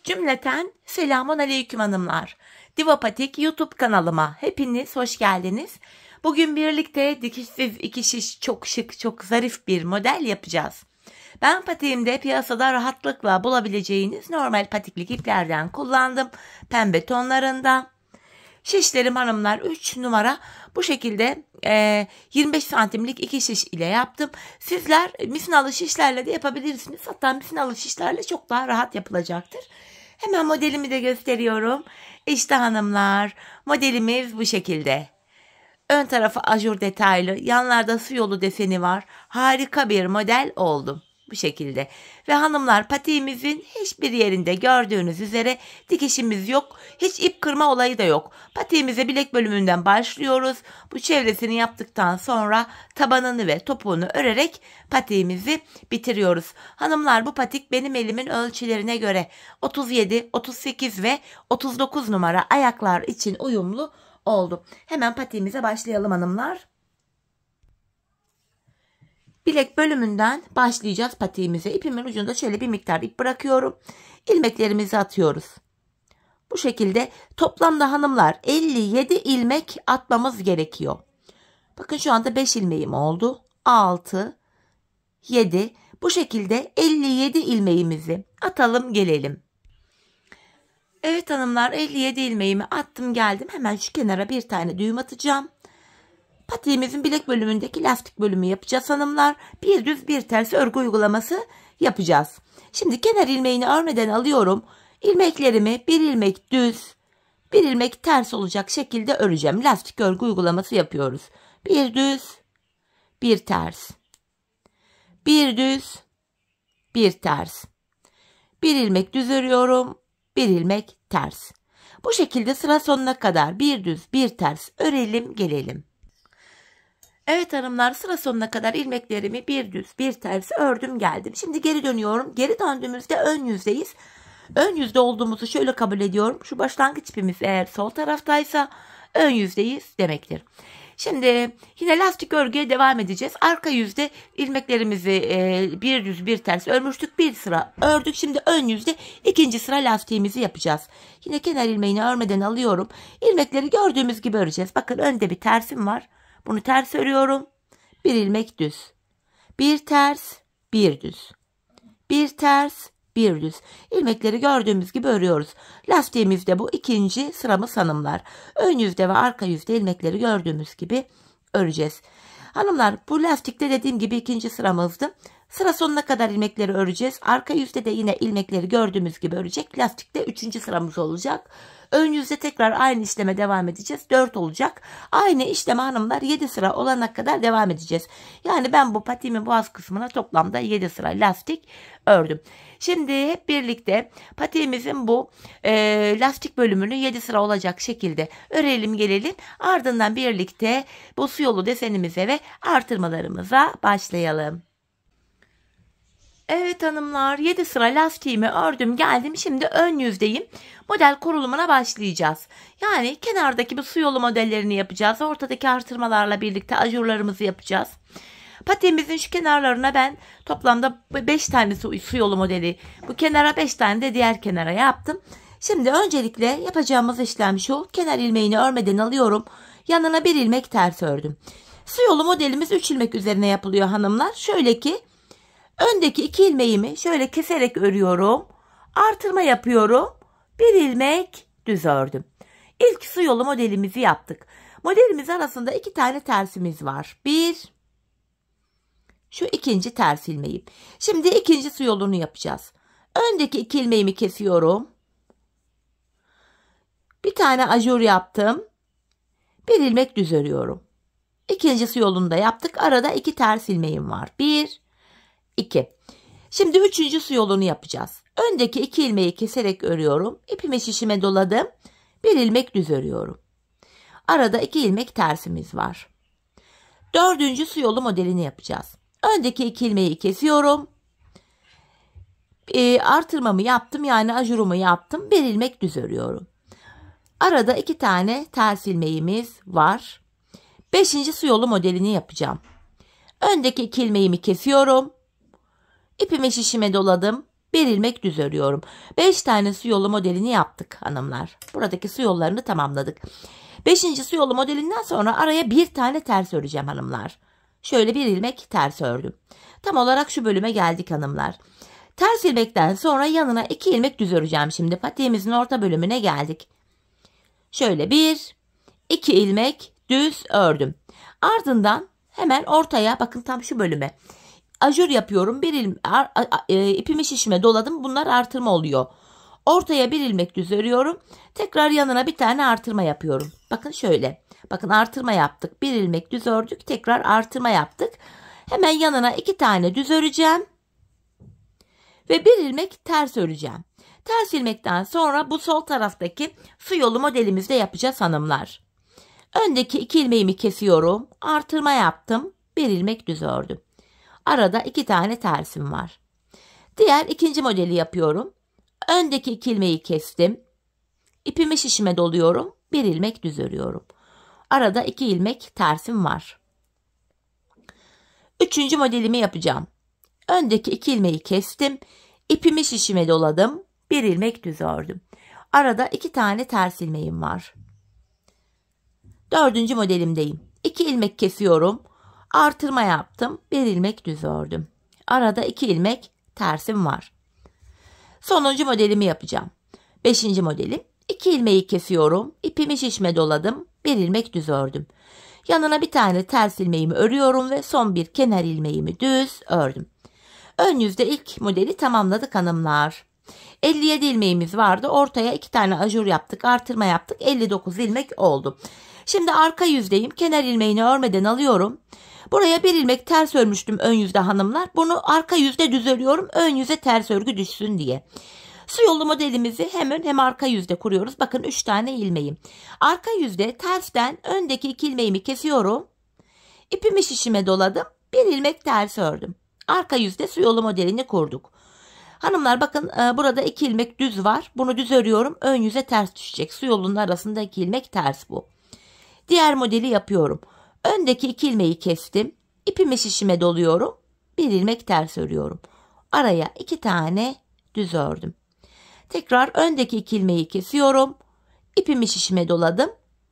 Cümleten selamun aleyküm hanımlar. Divapatik YouTube kanalıma hepiniz hoş geldiniz. Bugün birlikte dikişsiz iki şiş çok şık, çok zarif bir model yapacağız. Ben patiğimde piyasada rahatlıkla bulabileceğiniz normal patiklik iplerden kullandım. Pembe tonlarında. Şişlerim hanımlar 3 numara bu şekilde 25 santimlik iki şiş ile yaptım. Sizler misinalı şişlerle de yapabilirsiniz. Hatta misinalı şişlerle çok daha rahat yapılacaktır. Hemen modelimi de gösteriyorum. İşte hanımlar, modelimiz bu şekilde. Ön tarafı ajur detaylı, yanlarda su yolu deseni var. Harika bir model oldu. Bu şekilde. Ve hanımlar patiğimizin hiçbir yerinde gördüğünüz üzere dikişimiz yok. Hiç ip kırma olayı da yok. Patiğimize bilek bölümünden başlıyoruz. Bu çevresini yaptıktan sonra tabanını ve topuğunu örerek patiğimizi bitiriyoruz. Hanımlar bu patik benim elimin ölçülerine göre 37, 38 ve 39 numara ayaklar için uyumlu oldu. Hemen patiğimize başlayalım hanımlar. Bilek bölümünden başlayacağız patiğimize. İpimin ucunda şöyle bir miktar ip bırakıyorum. İlmeklerimizi atıyoruz. Bu şekilde toplamda hanımlar 57 ilmek atmamız gerekiyor. Bakın şu anda 5 ilmeğim oldu. 6, 7. Bu şekilde 57 ilmeğimizi atalım gelelim. Evet hanımlar 57 ilmeğimi attım geldim. Hemen şu kenara bir tane düğüm atacağım. Patiğimizin bilek bölümündeki lastik bölümü yapacağız hanımlar. Bir düz bir ters örgü uygulaması yapacağız. Şimdi kenar ilmeğini örmeden alıyorum. İlmeklerimi bir ilmek düz, bir ilmek ters olacak şekilde öreceğim. Lastik örgü uygulaması yapıyoruz. Bir düz, bir ters. Bir düz, bir ters. Bir ilmek düz örüyorum, bir ilmek ters. Bu şekilde sıra sonuna kadar bir düz, bir ters örelim gelelim. Evet hanımlar sıra sonuna kadar ilmeklerimi bir düz bir ters ördüm geldim. Şimdi geri dönüyorum. Geri döndüğümüzde ön yüzdeyiz. Ön yüzde olduğumuzu şöyle kabul ediyorum. Şu başlangıç ipimiz eğer sol taraftaysa ön yüzdeyiz demektir. Şimdi yine lastik örgüye devam edeceğiz. Arka yüzde ilmeklerimizi bir düz bir ters örmüştük. Bir sıra ördük. Şimdi ön yüzde ikinci sıra lastiğimizi yapacağız. Yine kenar ilmeğini örmeden alıyorum. İlmekleri gördüğümüz gibi öreceğiz. Bakın önde bir tersim var. Bunu ters örüyorum. Bir ilmek düz. Bir ters, bir düz. Bir ters, bir düz. İlmekleri gördüğümüz gibi örüyoruz. Lastiğimizde bu ikinci sıramız hanımlar. Ön yüzde ve arka yüzde ilmekleri gördüğümüz gibi öreceğiz. Hanımlar bu lastikte dediğim gibi ikinci sıramızdı. Sıra sonuna kadar ilmekleri öreceğiz. Arka yüzde de yine ilmekleri gördüğümüz gibi örecek. Lastikte üçüncü sıramız olacak. Ön yüzde tekrar aynı işleme devam edeceğiz. 4 olacak. Aynı işleme hanımlar 7 sıra olana kadar devam edeceğiz. Yani ben bu patiğimin boğaz kısmına toplamda 7 sıra lastik ördüm. Şimdi hep birlikte patiğimizin bu lastik bölümünü 7 sıra olacak şekilde örelim gelelim. Ardından birlikte bu su yolu desenimize ve artırmalarımıza başlayalım. Evet hanımlar 7 sıra lastiğimi ördüm geldim. Şimdi ön yüzdeyim. Model kurulumuna başlayacağız. Yani kenardaki bu su yolu modellerini yapacağız. Ortadaki artırmalarla birlikte ajurlarımızı yapacağız. Patiğimizin şu kenarlarına ben toplamda 5 tane su yolu modeli. Bu kenara 5 tane de diğer kenara yaptım. Şimdi öncelikle yapacağımız işlem şu. Kenar ilmeğini örmeden alıyorum. Yanına bir ilmek ters ördüm. Su yolu modelimiz 3 ilmek üzerine yapılıyor hanımlar. Şöyle ki öndeki 2 ilmeğimi şöyle keserek örüyorum. Artırma yapıyorum. Bir ilmek düz ördüm. İlk su yolu modelimizi yaptık. Modelimiz arasında 2 tane tersimiz var. Bir, şu ikinci ters ilmeğim. Şimdi ikinci su yolunu yapacağız. Öndeki 2 ilmeğimi kesiyorum. Bir tane ajur yaptım. Bir ilmek düz örüyorum. İkinci su yolunu da yaptık. Arada 2 ters ilmeğim var. 1, 2. Şimdi üçüncü su yolunu yapacağız. Öndeki 2 ilmeği keserek örüyorum. İpimi şişime doladım. Bir ilmek düz örüyorum. Arada 2 ilmek tersimiz var. Dördüncü su yolu modelini yapacağız. Öndeki 2 ilmeği kesiyorum. Artırmamı yaptım. Yani ajurumu yaptım. Bir ilmek düz örüyorum. Arada 2 tane ters ilmeğimiz var. Beşinci su yolu modelini yapacağım. Öndeki 2 ilmeğimi kesiyorum. İpimi şişime doladım. Bir ilmek düz örüyorum. 5 tane su yolu modelini yaptık hanımlar. Buradaki su yollarını tamamladık. 5. su yolu modelinden sonra araya bir tane ters öreceğim hanımlar. Şöyle bir ilmek ters ördüm. Tam olarak şu bölüme geldik hanımlar. Ters ilmekten sonra yanına 2 ilmek düz öreceğim şimdi. Patiğimizin orta bölümüne geldik. Şöyle 1, 2 ilmek düz ördüm. Ardından hemen ortaya bakın tam şu bölüme ajur yapıyorum. İpimi şişime doladım. Bunlar artırma oluyor. Ortaya bir ilmek düz örüyorum. Tekrar yanına bir tane artırma yapıyorum. Bakın şöyle. Bakın artırma yaptık. Bir ilmek düz ördük. Tekrar artırma yaptık. Hemen yanına 2 tane düz öreceğim. Ve bir ilmek ters öreceğim. Ters ilmekten sonra bu sol taraftaki su yolu modelimizde yapacağız hanımlar. Öndeki 2 ilmeğimi kesiyorum. Artırma yaptım. Bir ilmek düz ördüm. Arada 2 tane tersim var. Diğer ikinci modeli yapıyorum. Öndeki 2 ilmeği kestim. İpimi şişime doluyorum. Bir ilmek düz örüyorum. Arada 2 ilmek tersim var. Üçüncü modelimi yapacağım. Öndeki 2 ilmeği kestim. İpimi şişime doladım. Bir ilmek düz ördüm. Arada 2 tane ters ilmeğim var. Dördüncü modelimdeyim. 2 ilmek kesiyorum. Artırma yaptım. Bir ilmek düz ördüm. Arada 2 ilmek tersim var. Sonuncu modelimi yapacağım. 5. modelim. 2 ilmeği kesiyorum. İpimi şişime doladım. Bir ilmek düz ördüm. Yanına bir tane ters ilmeğimi örüyorum ve son bir kenar ilmeğimi düz ördüm. Ön yüzde ilk modeli tamamladık hanımlar. 57 ilmeğimiz vardı. Ortaya 2 tane ajur yaptık. Artırma yaptık. 59 ilmek oldu. Şimdi arka yüzdeyim. Kenar ilmeğini örmeden alıyorum. Buraya bir ilmek ters örmüştüm ön yüzde hanımlar. Bunu arka yüzde düz örüyorum. Ön yüze ters örgü düşsün diye. Su yolu modelimizi hem ön hem arka yüzde kuruyoruz. Bakın 3 tane ilmeğim. Arka yüzde tersten öndeki 2 ilmeğimi kesiyorum. İpimi şişime doladım. Bir ilmek ters ördüm. Arka yüzde su yolu modelini kurduk. Hanımlar bakın burada 2 ilmek düz var. Bunu düz örüyorum. Ön yüze ters düşecek. Su yolunun arasında 2 ilmek ters bu. Diğer modeli yapıyorum. Öndeki 2 ilmeği kestim. İpimi şişime doluyorum. Bir ilmek ters örüyorum. Araya 2 tane düz ördüm. Tekrar öndeki 2 ilmeği kesiyorum. İpimi şişime doladım.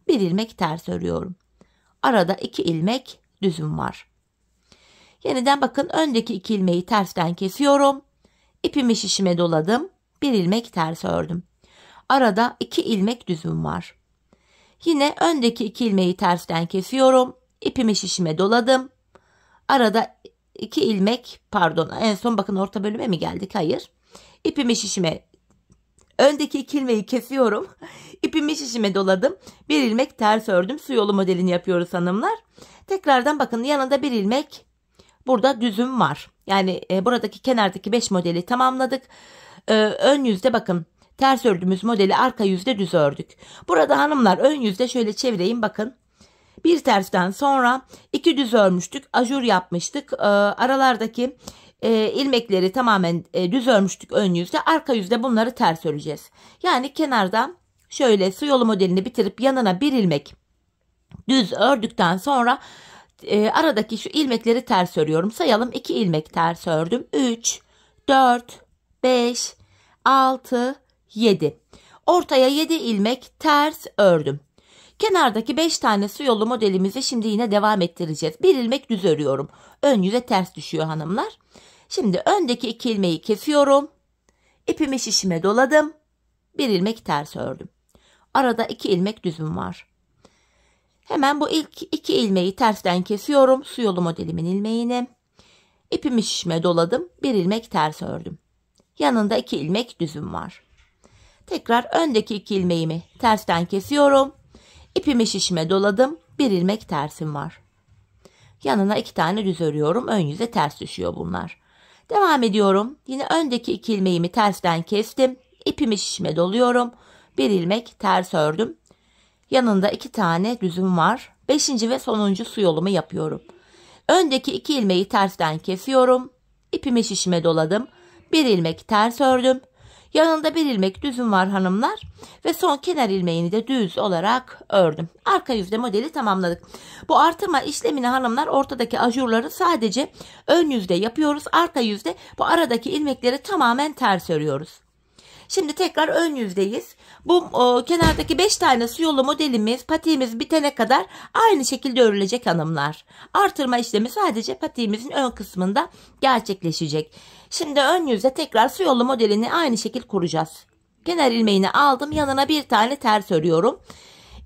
Bir ilmek ters örüyorum. Arada 2 ilmek düzüm var. Yeniden bakın öndeki 2 ilmeği tersten kesiyorum. İpimi şişime doladım. Bir ilmek ters ördüm. Arada 2 ilmek düzüm var. Yine öndeki 2 ilmeği tersten kesiyorum. İpimi şişime doladım. Arada 2 ilmek en son bakın orta bölüme mi geldik? Hayır. İpimi şişime öndeki 2 ilmeği kesiyorum. İpimi şişime doladım. Bir ilmek ters ördüm. Su yolu modelini yapıyoruz hanımlar. Tekrardan bakın yanında bir ilmek burada düzüm var. Yani buradaki kenardaki 5 modeli tamamladık. Ön yüzde bakın ters ördüğümüz modeli arka yüzde düz ördük. Burada hanımlar ön yüzde şöyle çevireyim bakın. Bir tersten sonra 2 düz örmüştük. Ajur yapmıştık. Aralardaki ilmekleri tamamen düz örmüştük ön yüzde. Arka yüzde bunları ters öreceğiz. Yani kenarda şöyle su yolu modelini bitirip yanına bir ilmek düz ördükten sonra aradaki şu ilmekleri ters örüyorum. Sayalım 2 ilmek ters ördüm. 3, 4, 5, 6, 7. Ortaya 7 ilmek ters ördüm. Kenardaki 5 tane su yolu modelimizi şimdi yine devam ettireceğiz. Bir ilmek düz örüyorum. Ön yüze ters düşüyor hanımlar. Şimdi öndeki 2 ilmeği kesiyorum. İpimi şişime doladım. Bir ilmek ters ördüm. Arada 2 ilmek düzüm var. Hemen bu ilk 2 ilmeği tersten kesiyorum. Su yolu modelimin ilmeğini. İpimi şişime doladım. Bir ilmek ters ördüm. Yanında 2 ilmek düzüm var. Tekrar öndeki 2 ilmeğimi tersten kesiyorum. İpimi şişime doladım. Bir ilmek tersim var. Yanına 2 tane düz örüyorum. Ön yüze ters düşüyor bunlar. Devam ediyorum. Yine öndeki 2 ilmeğimi tersten kestim. İpimi şişime doluyorum. Bir ilmek ters ördüm. Yanında 2 tane düzüm var. 5. ve sonuncu su yolumu yapıyorum. Öndeki 2 ilmeği tersten kesiyorum. İpimi şişime doladım. Bir ilmek ters ördüm. Yanında bir ilmek düzüm var hanımlar ve son kenar ilmeğini de düz olarak ördüm. Arka yüzde modeli tamamladık. Bu artırma işlemini hanımlar ortadaki ajurları sadece ön yüzde yapıyoruz. Arka yüzde bu aradaki ilmekleri tamamen ters örüyoruz. Şimdi tekrar ön yüzdeyiz. Bu kenardaki 5 tane su yolu modelimiz patiğimiz bitene kadar aynı şekilde örülecek hanımlar. Artırma işlemi sadece patiğimizin ön kısmında gerçekleşecek. Şimdi ön yüzde tekrar su yolu modelini aynı şekil kuracağız. Kenar ilmeğini aldım, yanına bir tane ters örüyorum.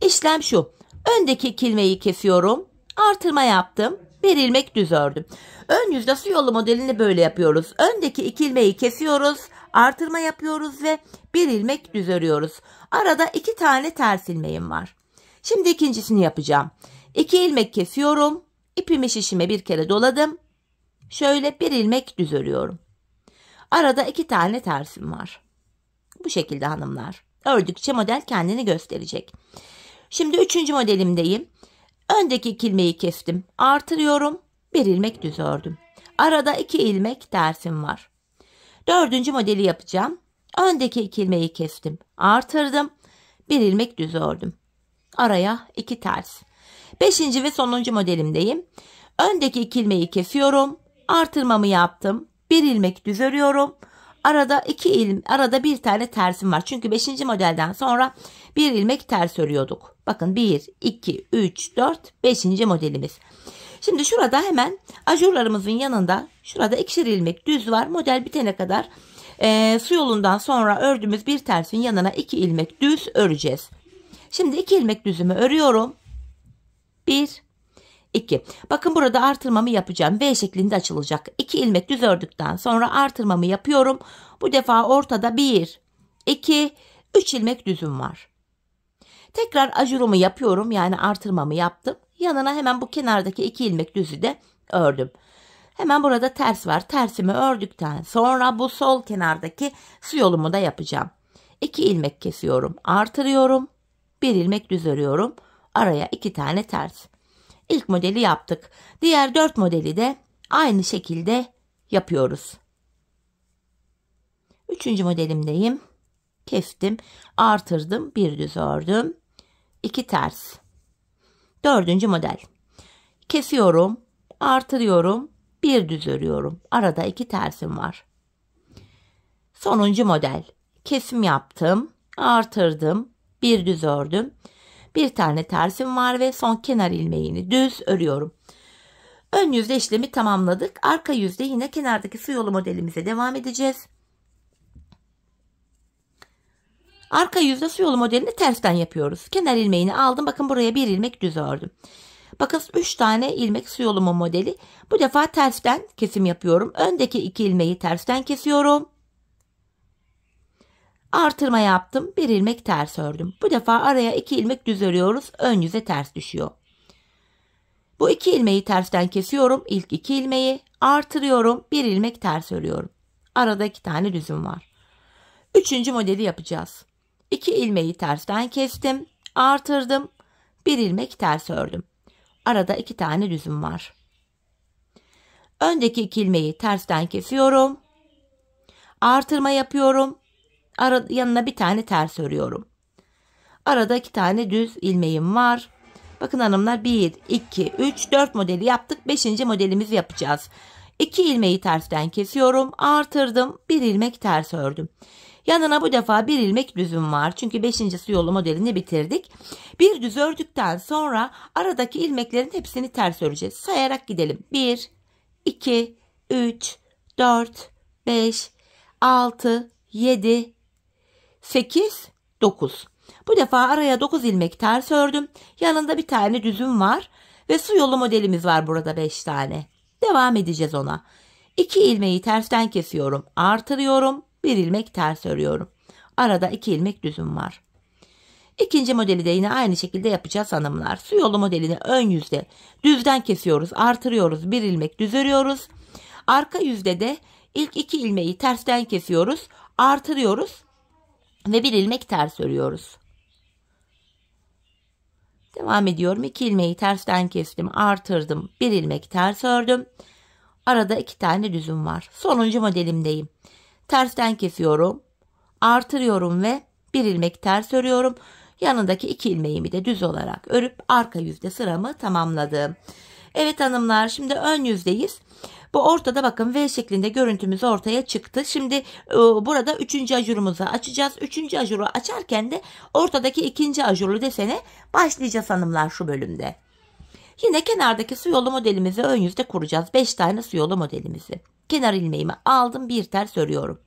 İşlem şu: öndeki 2 ilmeği kesiyorum, artırma yaptım, bir ilmek düz ördüm. Ön yüzde su yolu modelini böyle yapıyoruz. Öndeki 2 ilmeği kesiyoruz, artırma yapıyoruz ve bir ilmek düz örüyoruz. Arada 2 tane ters ilmeğim var. Şimdi ikincisini yapacağım. 2 ilmek kesiyorum, ipimi şişime bir kere doladım. Şöyle bir ilmek düz örüyorum. Arada 2 tane tersim var. Bu şekilde hanımlar. Ördükçe model kendini gösterecek. Şimdi 3. modelimdeyim. Öndeki 2 ilmeği kestim, artırıyorum, bir ilmek düz ördüm. Arada 2 ilmek tersim var. 4. modeli yapacağım. Öndeki 2 ilmeği kestim, artırdım, bir ilmek düz ördüm. Araya 2 ters. 5. ve sonuncu modelimdeyim. Öndeki 2 ilmeği kesiyorum, artırmamı yaptım, bir ilmek düz örüyorum. Arada bir tane tersim var. Çünkü 5. modelden sonra bir ilmek ters örüyorduk. Bakın 1, 2, 3, 4, 5. modelimiz. Şimdi şurada hemen ajurlarımızın yanında şurada 2'şer ilmek düz var. Model bitene kadar su yolundan sonra ördüğümüz bir tersin yanına 2 ilmek düz öreceğiz. Şimdi 2 ilmek düzümü örüyorum. 1, 2. Bakın burada artırmamı yapacağım. V şeklinde açılacak. 2 ilmek düz ördükten sonra artırmamı yapıyorum. Bu defa ortada 1, 2, 3 ilmek düzüm var. Tekrar ajurumu yapıyorum. Yani artırmamı yaptım. Yanına hemen bu kenardaki 2 ilmek düzü de ördüm. Hemen burada ters var. Tersimi ördükten sonra bu sol kenardaki su yolumu da yapacağım. 2 ilmek kesiyorum. Artırıyorum. 1 ilmek düz örüyorum. Araya 2 tane ters. İlk modeli yaptık. Diğer 4 modeli de aynı şekilde yapıyoruz. 3. modelimdeyim. Kestim, artırdım, bir düz ördüm, 2 ters. 4. model. Kesiyorum, artırıyorum, bir düz örüyorum. Arada 2 tersim var. Sonuncu model. Kesim yaptım, artırdım, bir düz ördüm. Bir tane tersim var ve son kenar ilmeğini düz örüyorum. Ön yüzde işlemi tamamladık. Arka yüzde yine kenardaki su yolu modelimize devam edeceğiz. Arka yüzde su yolu modelini tersten yapıyoruz. Kenar ilmeğini aldım. Bakın buraya bir ilmek düz ördüm. Bakın 3 tane ilmek su yolu modeli. Bu defa tersten kesim yapıyorum. Öndeki 2 ilmeği tersten kesiyorum. Artırma yaptım. Bir ilmek ters ördüm. Bu defa araya 2 ilmek düz örüyoruz. Ön yüze ters düşüyor. Bu 2 ilmeği tersten kesiyorum. İlk 2 ilmeği artırıyorum. Bir ilmek ters örüyorum. Arada 2 tane düzüm var. 3. modeli yapacağız. 2 ilmeği tersten kestim. Artırdım. Bir ilmek ters ördüm. Arada 2 tane düzüm var. Öndeki 2 ilmeği tersten kesiyorum. Artırma yapıyorum. Yanına bir tane ters örüyorum. Arada 2 tane düz ilmeğim var. Bakın hanımlar 1, 2, 3, 4 modeli yaptık. 5. modelimizi yapacağız. 2 ilmeği tersten kesiyorum. Artırdım. Bir ilmek ters ördüm. Yanına bu defa bir ilmek düzüm var. Çünkü 5. su yolu modelini bitirdik. Bir düz ördükten sonra aradaki ilmeklerin hepsini ters öreceğiz. Sayarak gidelim. 1, 2, 3, 4, 5, 6, 7, 8, 9. Bu defa araya 9 ilmek ters ördüm. Yanında bir tane düzüm var. Ve su yolu modelimiz var burada 5 tane. Devam edeceğiz ona. 2 ilmeği tersten kesiyorum. Artırıyorum. Bir ilmek ters örüyorum. Arada 2 ilmek düzüm var. İkinci modeli de yine aynı şekilde yapacağız hanımlar. Su yolu modelini ön yüzde düzden kesiyoruz. Artırıyoruz. Bir ilmek düz örüyoruz. Arka yüzde de ilk 2 ilmeği tersten kesiyoruz. Artırıyoruz. Ve bir ilmek ters örüyoruz. Devam ediyorum. 2 ilmeği tersten kestim. Artırdım. Bir ilmek ters ördüm. Arada 2 tane düzüm var. Sonuncu modelimdeyim. Tersten kesiyorum. artırıyorum ve bir ilmek ters örüyorum. Yanındaki 2 ilmeğimi de düz olarak örüp arka yüzde sıramı tamamladım. Evet hanımlar, şimdi ön yüzdeyiz. Bu ortada bakın V şeklinde görüntümüz ortaya çıktı. Şimdi burada 3. ajurumuzu açacağız. 3. ajuru açarken de ortadaki 2. ajurlu desene başlayacağız hanımlar şu bölümde. Yine kenardaki su yolu modelimizi ön yüzde kuracağız. 5 tane su yolu modelimizi. Kenar ilmeğimi aldım, bir ters örüyorum.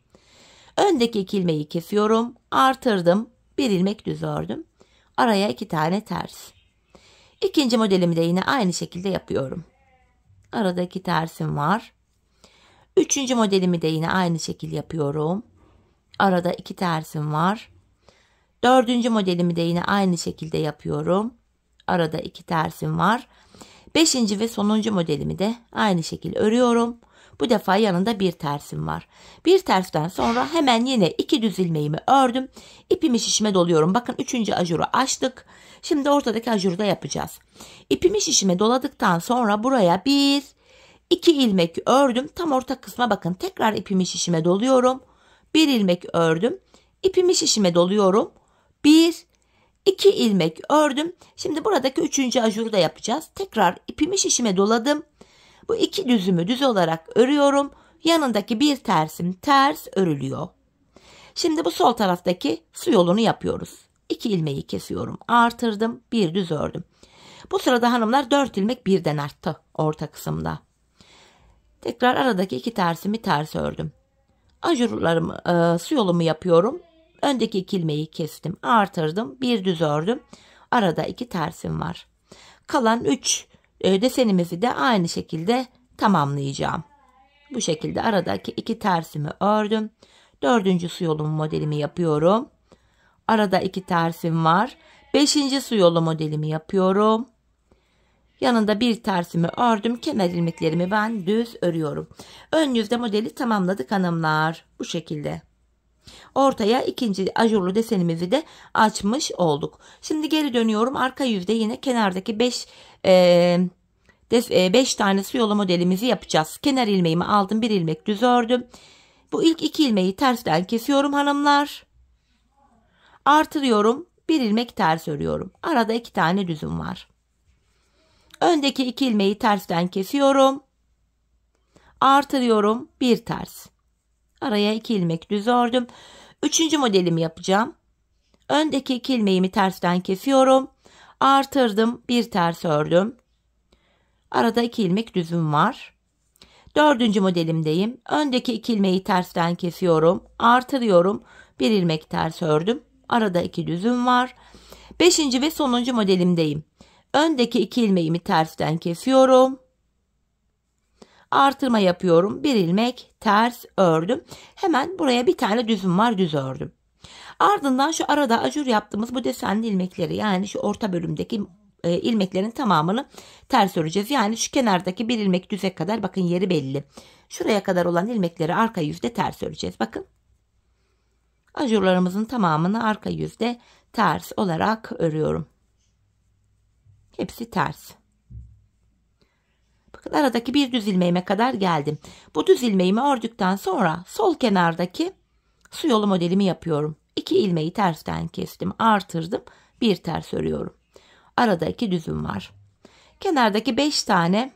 Öndeki 2 ilmeği kesiyorum. Artırdım. Bir ilmek düz ördüm. Araya 2 tane ters. İkinci modelimi de yine aynı şekilde yapıyorum. Arada 2 tersim var. Üçüncü modelimi de yine aynı şekilde yapıyorum. Arada 2 tersim var. Dördüncü modelimi de yine aynı şekilde yapıyorum. Arada 2 tersim var. Beşinci ve sonuncu modelimi de aynı şekilde örüyorum. Bu defa yanında bir tersim var. Bir tersten sonra hemen yine 2 düz ilmeğimi ördüm. İpimi şişime doluyorum. Bakın 3. ajuru açtık. Şimdi ortadaki ajuru da yapacağız. İpimi şişime doladıktan sonra buraya 1, 2 ilmek ördüm. Tam orta kısma bakın. Tekrar ipimi şişime doluyorum. 1 ilmek ördüm. İpimi şişime doluyorum. 1, 2 ilmek ördüm. Şimdi buradaki 3. ajuru da yapacağız. Tekrar ipimi şişime doladım. Bu 2 düzümü düz olarak örüyorum. Yanındaki bir tersim ters örülüyor. Şimdi bu sol taraftaki su yolunu yapıyoruz. 2 ilmeği kesiyorum. Artırdım. Bir düz ördüm. Bu sırada hanımlar 4 ilmek birden arttı orta kısımda. Tekrar aradaki 2 tersimi ters ördüm. Ajurlarımı, su yolumu yapıyorum. Öndeki 2 ilmeği kestim. Artırdım. Bir düz ördüm. Arada 2 tersim var. Kalan 3 desenimizi de aynı şekilde tamamlayacağım. Bu şekilde aradaki 2 tersimi ördüm. 4. su yolu modelimi yapıyorum. Arada 2 tersim var. 5. su yolu modelimi yapıyorum. Yanında bir tersimi ördüm. Kenar ilmeklerimi ben düz örüyorum. Ön yüzde modeli tamamladık hanımlar. Bu şekilde. Ortaya 2. ajurlu desenimizi de açmış olduk. Şimdi geri dönüyorum. Arka yüzde yine kenardaki 5 tane su yolu modelimizi yapacağız. Kenar ilmeğimi aldım. Bir ilmek düz ördüm. Bu ilk 2 ilmeği tersten kesiyorum hanımlar. Artırıyorum. Bir ilmek ters örüyorum. Arada 2 tane düzüm var. Öndeki 2 ilmeği tersten kesiyorum. Artırıyorum. Bir ters. Araya 2 ilmek düz ördüm. 3. modelimi yapacağım. Öndeki 2 ilmeğimi tersten kesiyorum. Artırdım. Bir ters ördüm. Arada 2 ilmek düzüm var. 4. modelimdeyim. Öndeki 2 ilmeği tersten kesiyorum. Artırıyorum. Bir ilmek ters ördüm. Arada 2 düzüm var. 5. ve sonuncu modelimdeyim. Öndeki 2 ilmeğimi tersten kesiyorum. Artırma yapıyorum. Bir ilmek ters ördüm. Hemen buraya bir tane düzüm var, düz ördüm. Ardından şu arada ajur yaptığımız bu desenli ilmekleri, yani şu orta bölümdeki ilmeklerin tamamını ters öreceğiz. Yani şu kenardaki bir ilmek düze kadar, bakın yeri belli. Şuraya kadar olan ilmekleri arka yüzde ters öreceğiz. Bakın. Ajurlarımızın tamamını arka yüzde ters olarak örüyorum. Hepsi ters. Bakın aradaki bir düz ilmeğime kadar geldim. Bu düz ilmeğimi ördükten sonra sol kenardaki su yolu modelimi yapıyorum. 2 ilmeği tersten kestim, artırdım, bir ters örüyorum. Arada 2 düzüm var. Kenardaki 5 tane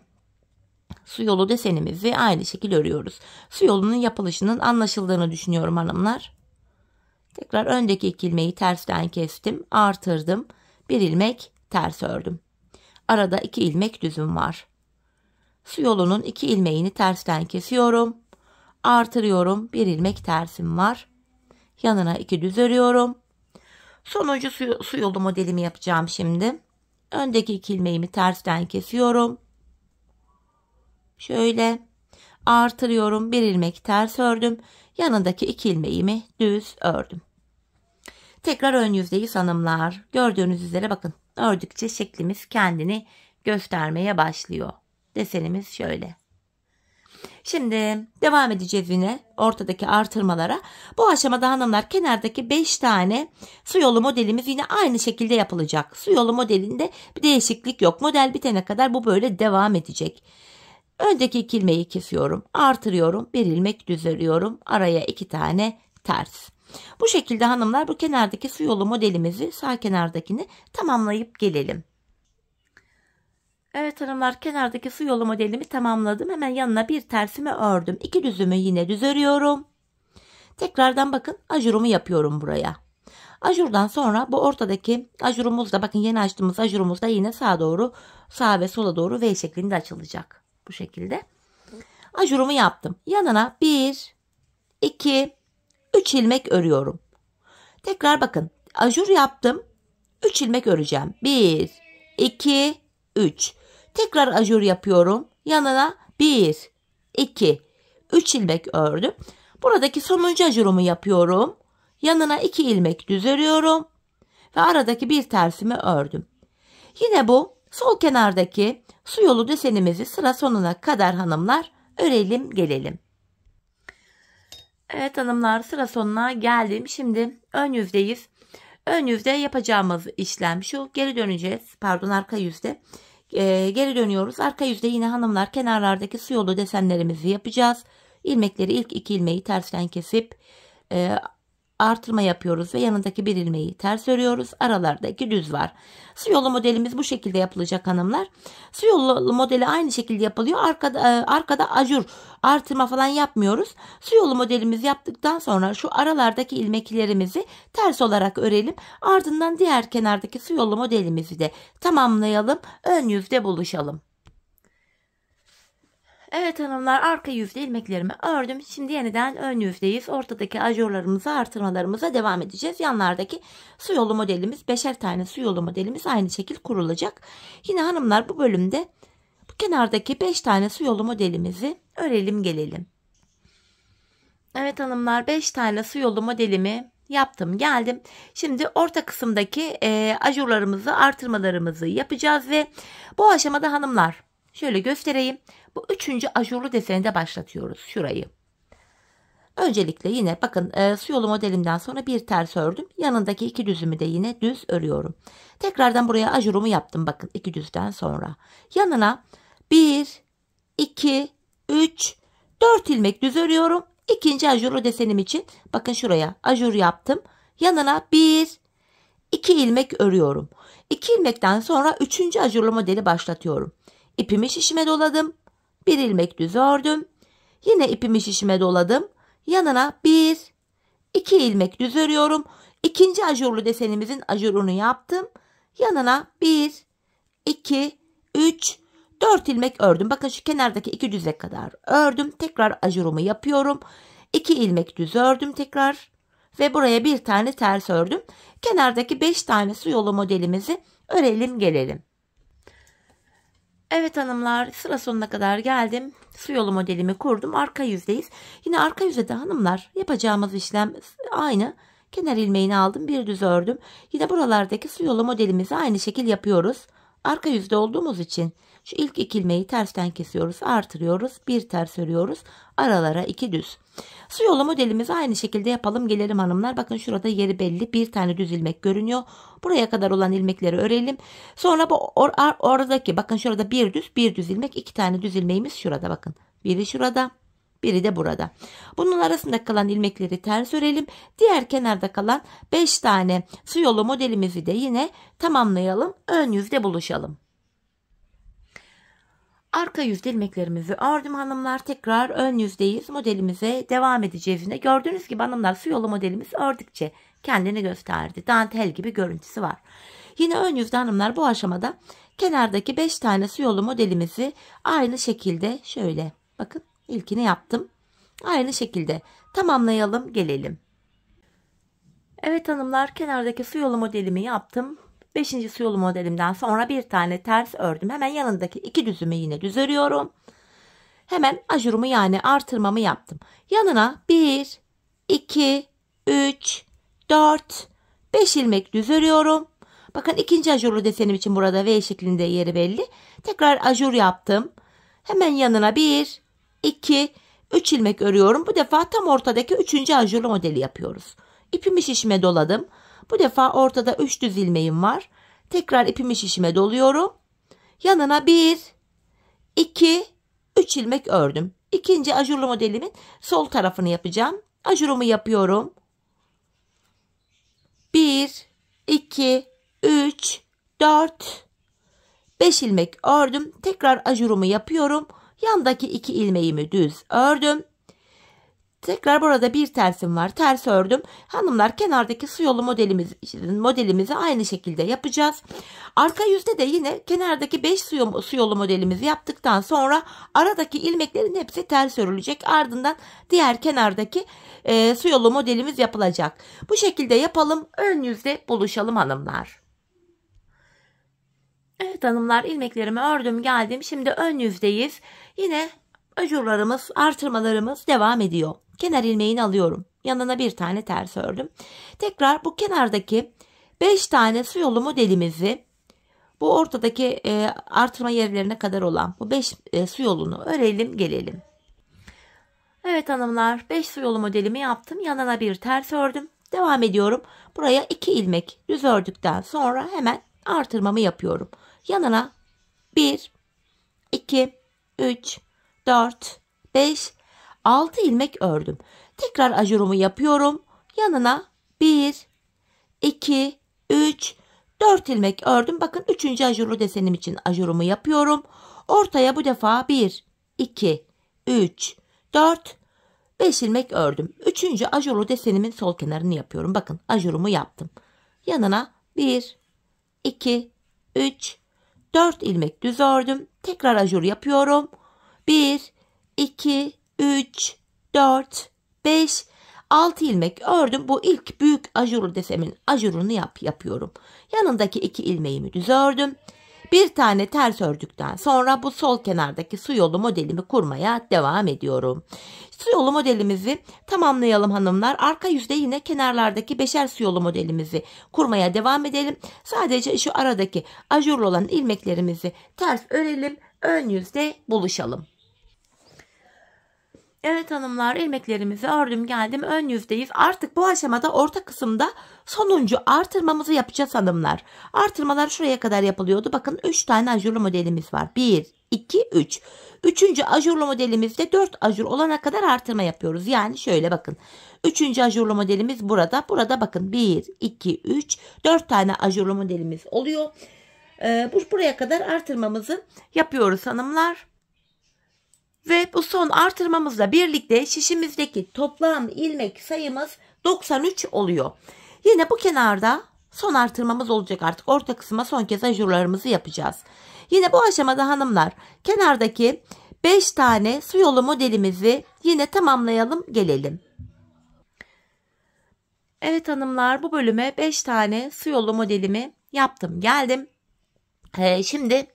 su yolu desenimizi aynı şekilde örüyoruz. Su yolunun yapılışının anlaşıldığını düşünüyorum hanımlar. Tekrar öndeki 2 ilmeği tersten kestim, artırdım, bir ilmek ters ördüm. Arada 2 ilmek düzüm var. Su yolunun 2 ilmeğini tersten kesiyorum. Artırıyorum. Bir ilmek tersim var. Yanına 2 düz örüyorum. Sonuncu su yolu modelimi yapacağım şimdi. Öndeki 2 ilmeğimi tersten kesiyorum. Şöyle artırıyorum. Bir ilmek ters ördüm. Yanındaki 2 ilmeğimi düz ördüm. Tekrar ön yüzdeyiz hanımlar. Gördüğünüz üzere bakın. Ördükçe şeklimiz kendini göstermeye başlıyor. Desenimiz şöyle. Şimdi devam edeceğiz yine ortadaki artırmalara. Bu aşamada hanımlar kenardaki 5 tane su yolu modelimiz yine aynı şekilde yapılacak. Su yolu modelinde bir değişiklik yok. Model bitene kadar bu böyle devam edecek. Öndeki 2 ilmeği kesiyorum. Artırıyorum. Bir ilmek düz örüyorum. Araya 2 tane ters. Bu şekilde hanımlar bu kenardaki su yolu modelimizi, sağ kenardakini tamamlayıp gelelim. Evet hanımlar, kenardaki su yolu modelimi tamamladım. Hemen yanına bir tersimi ördüm. 2 düzümü yine düz örüyorum. Tekrardan bakın ajurumu yapıyorum buraya. Ajurdan sonra bu ortadaki ajurumuzda, bakın yeni açtığımız ajurumuzda yine sağa ve sola doğru V şeklinde açılacak. Bu şekilde. Ajurumu yaptım. Yanına 1, 2, 3 ilmek örüyorum. Tekrar bakın ajur yaptım. 3 ilmek öreceğim. 1, 2, 3. Tekrar ajur yapıyorum. Yanına 1, 2, 3 ilmek ördüm. Buradaki sonuncu ajurumu yapıyorum. Yanına 2 ilmek düz örüyorum. Ve aradaki bir tersimi ördüm. Yine bu sol kenardaki su yolu desenimizi sıra sonuna kadar hanımlar örelim gelelim. Evet hanımlar, sıra sonuna geldim. Şimdi ön yüzdeyiz. Ön yüzde yapacağımız işlem şu. Geri döneceğiz. Pardon, arka yüzde. Geri dönüyoruz. Arka yüzde yine hanımlar kenarlardaki su yolu desenlerimizi yapacağız. İlmekleri, ilk 2 ilmeği tersten kesip artırma yapıyoruz ve yanındaki bir ilmeği ters örüyoruz. Aralarda 2 düz var. Su yolu modelimiz bu şekilde yapılacak hanımlar. Su yolu modeli aynı şekilde yapılıyor. Arkada ajur, artırma falan yapmıyoruz. Su yolu modelimizi yaptıktan sonra şu aralardaki ilmeklerimizi ters olarak örelim. Ardından diğer kenardaki su yolu modelimizi de tamamlayalım. Ön yüzde buluşalım. Evet hanımlar, arka yüzde ilmeklerimi ördüm. Şimdi yeniden ön yüzdeyiz. Ortadaki ajurlarımıza, artırmalarımıza devam edeceğiz. Yanlardaki su yolu modelimiz, 5'er tane su yolu modelimiz aynı şekil kurulacak. Yine hanımlar bu bölümde bu kenardaki 5 tane su yolu modelimizi örelim gelelim. Evet hanımlar, 5 tane su yolu modelimi yaptım geldim. Şimdi orta kısımdaki ajurlarımızı, artırmalarımızı yapacağız ve bu aşamada hanımlar şöyle göstereyim. Bu 3. ajurlu deseninde başlatıyoruz şurayı. Öncelikle yine bakın su yolu modelimden sonra bir ters ördüm. Yanındaki 2 düzümü de yine düz örüyorum. Tekrardan buraya ajurumu yaptım bakın 2 düzden sonra. Yanına 1, 2, 3, 4 ilmek düz örüyorum. İkinci ajurlu desenim için bakın şuraya ajur yaptım. Yanına 1, 2 ilmek örüyorum. 2 ilmekten sonra 3. ajurlu modeli başlatıyorum. İpimi şişime doladım. 1 ilmek düz ördüm. Yine ipimi şişime doladım. Yanına 1, 2 ilmek düz örüyorum. İkinci ajurlu desenimizin ajurunu yaptım. Yanına 1, 2, 3, 4 ilmek ördüm. Bakın şu kenardaki 2 düze kadar ördüm. Tekrar ajurumu yapıyorum. 2 ilmek düz ördüm tekrar. Ve buraya bir tane ters ördüm. Kenardaki 5 tane su yolu modelimizi örelim gelelim. Evet hanımlar, sıra sonuna kadar geldim. Su yolu modelimi kurdum. Arka yüzdeyiz. Yine arka yüzde hanımlar yapacağımız işlem aynı. Kenar ilmeğini aldım, bir düz ördüm. Yine buralardaki su yolu modelimizi aynı şekil yapıyoruz. Arka yüzde olduğumuz için şu ilk 2 ilmeği tersten kesiyoruz, artırıyoruz, bir ters örüyoruz. Aralara 2 düz. Su yolu modelimizi aynı şekilde yapalım gelelim hanımlar. Bakın şurada yeri belli, bir tane düz ilmek görünüyor. Buraya kadar olan ilmekleri örelim. Sonra bu oradaki bakın şurada bir düz ilmek, 2 tane düz ilmeğimiz şurada bakın. Biri şurada, biri de burada. Bunun arasında kalan ilmekleri ters örelim. Diğer kenarda kalan 5 tane su yolu modelimizi de yine tamamlayalım. Ön yüzde buluşalım. Arka yüzde ilmeklerimizi ördüm hanımlar. Tekrar ön yüzdeyiz. Modelimize devam edeceğiz yine. Gördüğünüz gibi hanımlar su yolu modelimiz ördükçe kendini gösterdi. Dantel gibi görüntüsü var. Yine ön yüzde hanımlar bu aşamada kenardaki 5 tane su yolu modelimizi aynı şekilde şöyle bakın ilkini yaptım. Aynı şekilde tamamlayalım gelelim. Evet hanımlar, kenardaki su yolu modelimi yaptım. 5. su yolu modelimden sonra bir tane ters ördüm. Hemen yanındaki 2 düzümü yine düz örüyorum. Hemen ajurumu yani artırmamı yaptım. Yanına 1, 2, 3, 4, 5 ilmek düz örüyorum. Bakın ikinci ajurlu desenim için burada V şeklinde yeri belli. Tekrar ajur yaptım. Hemen yanına 1, 2, 3 ilmek örüyorum. Bu defa tam ortadaki 3. ajurlu modeli yapıyoruz. İpimi şişime doladım. Bu defa ortada 3 düz ilmeğim var. Tekrar ipimi şişime doluyorum. Yanına 1, 2, 3 ilmek ördüm. İkinci ajurlu modelimin sol tarafını yapacağım. Ajurumu yapıyorum. 2, 3, 4, 5 ilmek ördüm. Tekrar ajurumu yapıyorum. Yandaki 2 ilmeğimi düz ördüm. Tekrar burada bir tersim var. Ters ördüm. Hanımlar, kenardaki su yolu modelimizi aynı şekilde yapacağız. Arka yüzde de yine kenardaki 5 su yolu modelimizi yaptıktan sonra aradaki ilmeklerin hepsi ters örülecek. Ardından diğer kenardaki su yolu modelimiz yapılacak. Bu şekilde yapalım. Ön yüzde buluşalım hanımlar. Evet hanımlar, ilmeklerimi ördüm geldim. Şimdi ön yüzdeyiz. Yine ajurlarımız, artırmalarımız devam ediyor. Kenar ilmeğini alıyorum. Yanına bir tane ters ördüm. Tekrar bu kenardaki 5 tane su yolu modelimizi bu ortadaki artırma yerlerine kadar olan bu 5 su yolunu örelim gelelim. Evet hanımlar, 5 su yolu modelimi yaptım. Yanına bir ters ördüm. Devam ediyorum. Buraya 2 ilmek düz ördükten sonra hemen artırmamı yapıyorum. Yanına 1, 2, 3, 4, 5, 6 ilmek ördüm. Tekrar ajurumu yapıyorum. Yanına 1, 2, 3, 4 ilmek ördüm. Bakın 3. ajurlu desenim için ajurumu yapıyorum. Ortaya bu defa 1, 2, 3, 4, 5 ilmek ördüm. 3. ajurlu desenimin sol kenarını yapıyorum. Bakın ajurumu yaptım. Yanına 1, 2, 3, 4 ilmek düz ördüm. Tekrar ajur yapıyorum. 1, 2, 3, 4, 5, 6 ilmek ördüm. Bu ilk büyük ajurlu desemin ajurunu yapıyorum. Yanındaki 2 ilmeğimi düz ördüm. Bir tane ters ördükten sonra bu sol kenardaki su yolu modelimi kurmaya devam ediyorum. Su yolu modelimizi tamamlayalım hanımlar. Arka yüzde yine kenarlardaki 5'er su yolu modelimizi kurmaya devam edelim. Sadece şu aradaki ajurlu olan ilmeklerimizi ters örelim. Ön yüzde buluşalım. Evet hanımlar, ilmeklerimizi ördüm geldim, ön yüzdeyiz. Artık bu aşamada orta kısımda sonuncu artırmamızı yapacağız hanımlar. Artırmalar şuraya kadar yapılıyordu. Bakın 3 tane ajurlu modelimiz var. 1, 2, 3. 3. ajurlu modelimizde 4 ajur olana kadar artırma yapıyoruz. Yani şöyle bakın. 3. ajurlu modelimiz burada. Burada bakın 1, 2, 3, 4 tane ajurlu modelimiz oluyor. Buraya kadar artırmamızı yapıyoruz hanımlar. Ve bu son artırmamızla birlikte şişimizdeki toplam ilmek sayımız 93 oluyor. Yine bu kenarda son artırmamız olacak artık. Orta kısma son kez ajurlarımızı yapacağız. Yine bu aşamada hanımlar kenardaki 5 tane su yolu modelimizi yine tamamlayalım gelelim. Evet hanımlar, bu bölüme 5 tane su yolu modelimi yaptım geldim. Şimdi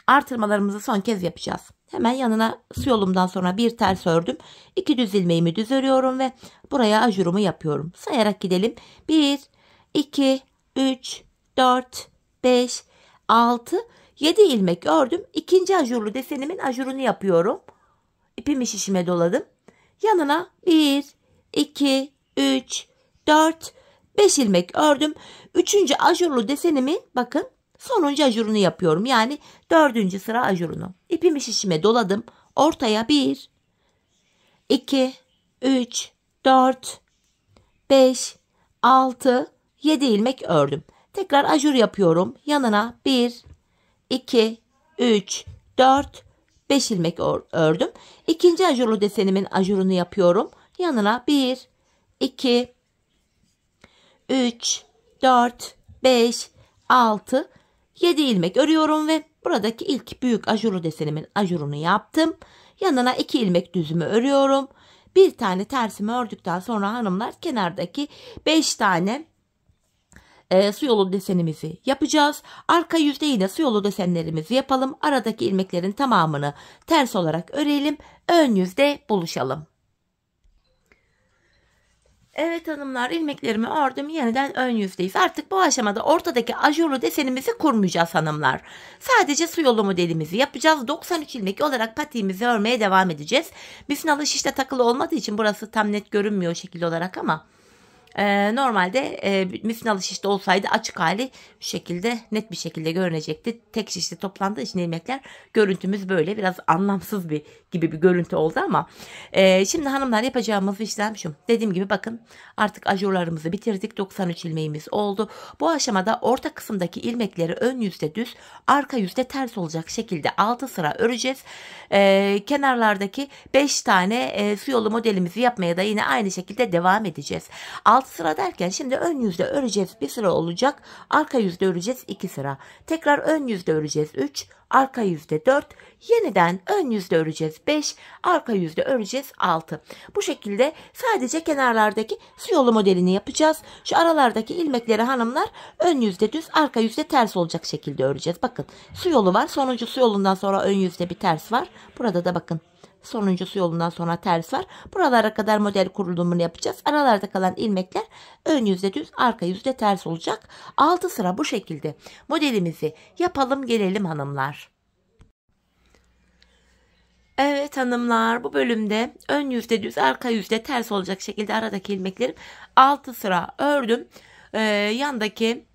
artırmalarımızı son kez yapacağız. Hemen yanına su yolumdan sonra bir ters ördüm. 2 düz ilmeğimi düz örüyorum ve buraya ajurumu yapıyorum. Sayarak gidelim. 1, 2, 3, 4, 5, 6, 7 ilmek ördüm. 2. ajurlu desenimin ajurunu yapıyorum. İpimi şişime doladım. Yanına 1, 2, 3, 4, 5 ilmek ördüm. 3. ajurlu desenimin bakın sonuncu ajurunu yapıyorum. Yani 4. sıra ajurunu. İpimi şişime doladım. Ortaya 1, 2, 3, 4, 5, 6, 7 ilmek ördüm. Tekrar ajur yapıyorum. Yanına 1, 2, 3, 4, 5 ilmek ördüm. 2. ajurlu desenimin ajurunu yapıyorum. Yanına 1, 2, 3, 4, 5, 6, 7 ilmek örüyorum ve buradaki ilk büyük ajurlu desenimin ajurunu yaptım. Yanına 2 ilmek düzümü örüyorum. Bir tane tersimi ördükten sonra hanımlar kenardaki 5 tane su yolu desenimizi yapacağız. Arka yüzde yine su yolu desenlerimizi yapalım. Aradaki ilmeklerin tamamını ters olarak örelim. Ön yüzde buluşalım. Evet hanımlar, ilmeklerimi ördüm, yeniden ön yüzdeyiz. Artık bu aşamada ortadaki ajurlu desenimizi kurmayacağız hanımlar. Sadece su yolu modelimizi yapacağız. 93 ilmek olarak patiğimizi örmeye devam edeceğiz. Misinalı şişte takılı olmadığı için burası tam net görünmüyor şekil olarak ama normalde misinalı şişte olsaydı açık hali şu şekilde net bir şekilde görünecekti. Tek şişte toplandığı için ilmekler görüntümüz böyle biraz anlamsız bir gibi bir görüntü oldu ama şimdi hanımlar yapacağımız işlem şu. Dediğim gibi bakın artık ajurlarımızı bitirdik. 93 ilmeğimiz oldu. Bu aşamada orta kısımdaki ilmekleri ön yüzde düz, arka yüzde ters olacak şekilde 6 sıra öreceğiz. Kenarlardaki 5 tane su yolu modelimizi yapmaya da yine aynı şekilde devam edeceğiz. 6 sıra derken şimdi ön yüzde öreceğiz, bir sıra olacak. Arka yüzde öreceğiz 2 sıra. Tekrar ön yüzde öreceğiz 3, arka yüzde 4. Yeniden ön yüzde öreceğiz 5, arka yüzde öreceğiz 6. Bu şekilde sadece kenarlardaki su yolu modelini yapacağız. Şu aralardaki ilmekleri hanımlar ön yüzde düz, arka yüzde ters olacak şekilde öreceğiz. Bakın su yolu var. Sonuncu su yolundan sonra ön yüzde bir ters var. Burada da bakın sonuncu su yolundan sonra ters var. Buralara kadar model kurulumunu yapacağız. Aralarda kalan ilmekler ön yüzde düz, arka yüzde ters olacak. 6 sıra bu şekilde modelimizi yapalım gelelim hanımlar. Evet hanımlar, bu bölümde ön yüzde düz, arka yüzde ters olacak şekilde aradaki ilmekleri 6 sıra ördüm. Yandaki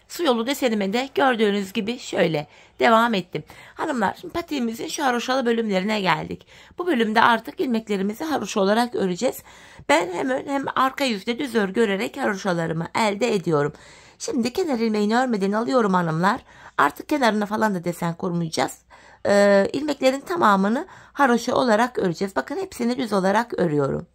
su yolu desenime de gördüğünüz gibi şöyle devam ettim. Hanımlar, şimdi patiğimizin şu haroşalı bölümlerine geldik. Bu bölümde artık ilmeklerimizi haroşa olarak öreceğiz. Ben hem ön hem arka yüzde düz örgü örerek haroşalarımı elde ediyorum. Şimdi kenar ilmeğini örmeden alıyorum hanımlar. Artık kenarına falan da desen kurmayacağız. İlmeklerin tamamını haroşa olarak öreceğiz. Bakın hepsini düz olarak örüyorum.